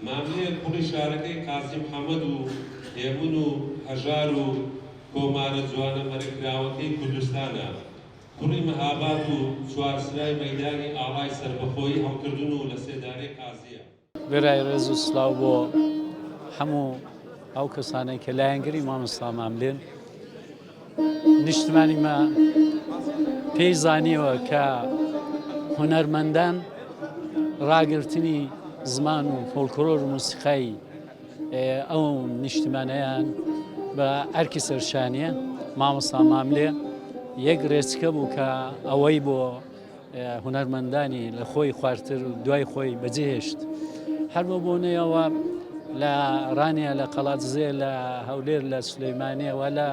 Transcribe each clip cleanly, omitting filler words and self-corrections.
ماملێ کوڕی شارەکەی قازی محەممەد و هێمن و هەژار و کۆمارە جوانە مەرەکراوەکەی کوردستانە کوڕی مەهاباد و چوارسرای مەیدانی ئاڵای سەربەخۆیی هەڵکردن و لە سێدارەی قازیە. بێرای ڕێز و سلااو بۆ هەموو ئەو کەسانەی کە لایەنگەری مامۆستا ماملێن. نیشتمانیمە پێی زانیەوە کە هونەرمەندان ڕاگررتنی زمان و فۆلکلۆر و موسیقای ئەو نیشتمانەیان بە ئەرکی سەرشانیە. مامۆستا ماملێ یەک ڕێچکە بوو کە ئەوەی بۆ هونەرمەندانی لە خۆی خواردتر و دوای خۆی بەجێهێشت. هەر بۆ بۆنەوە لە ڕانیە لە قەڵاتزێ لە هەولێر لە سلەیمانیەوە لە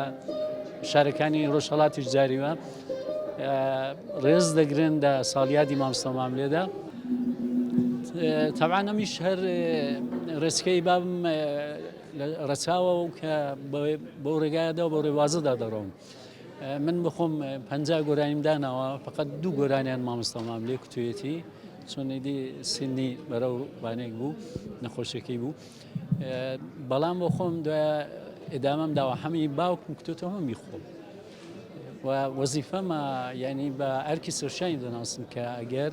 شارەکانی ڕۆژهەڵاتی جاریوە ڕێز دەگرن لە ساڵیادی مامۆستا ماملێدا. تەبعان ئەمیش هەر ڕێچکەی بابم ڕەچاوە و کە بۆ ڕێگایەدا و بۆ ڕێوازەدا دەڕۆم. من بخۆم 50 گۆرانیم داناوە فقط 2 گۆرانیان مامۆستا ماملێ کوتوێتی چۆنیدی سنی بەرەو بانێک بوو نەخۆشیەکەی بوو. بەڵام بۆ خۆم دوایە ئێدامەم داوە هەمی باوکم کتوتەوە میخۆم و وەزیفەمە یعنی بە ئەرکی سەرشانی دەناسم کە ئەگەر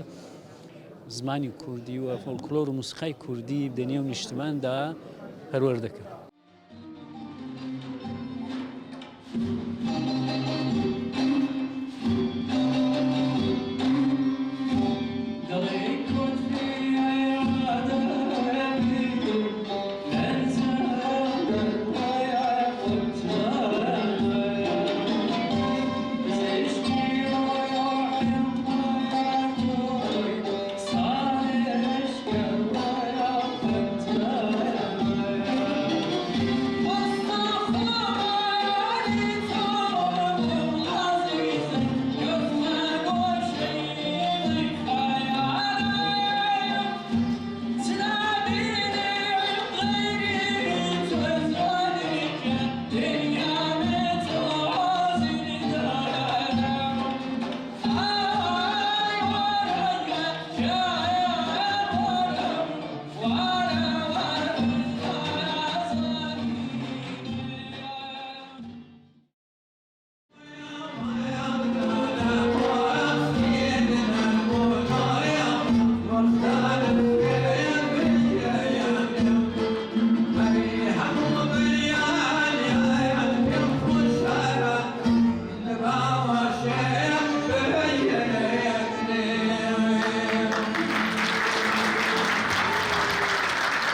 زمانی کوردی و فۆلکلۆر و موسیقای کوردی بدەنێ و نیشتماندا پەروەردەکەم.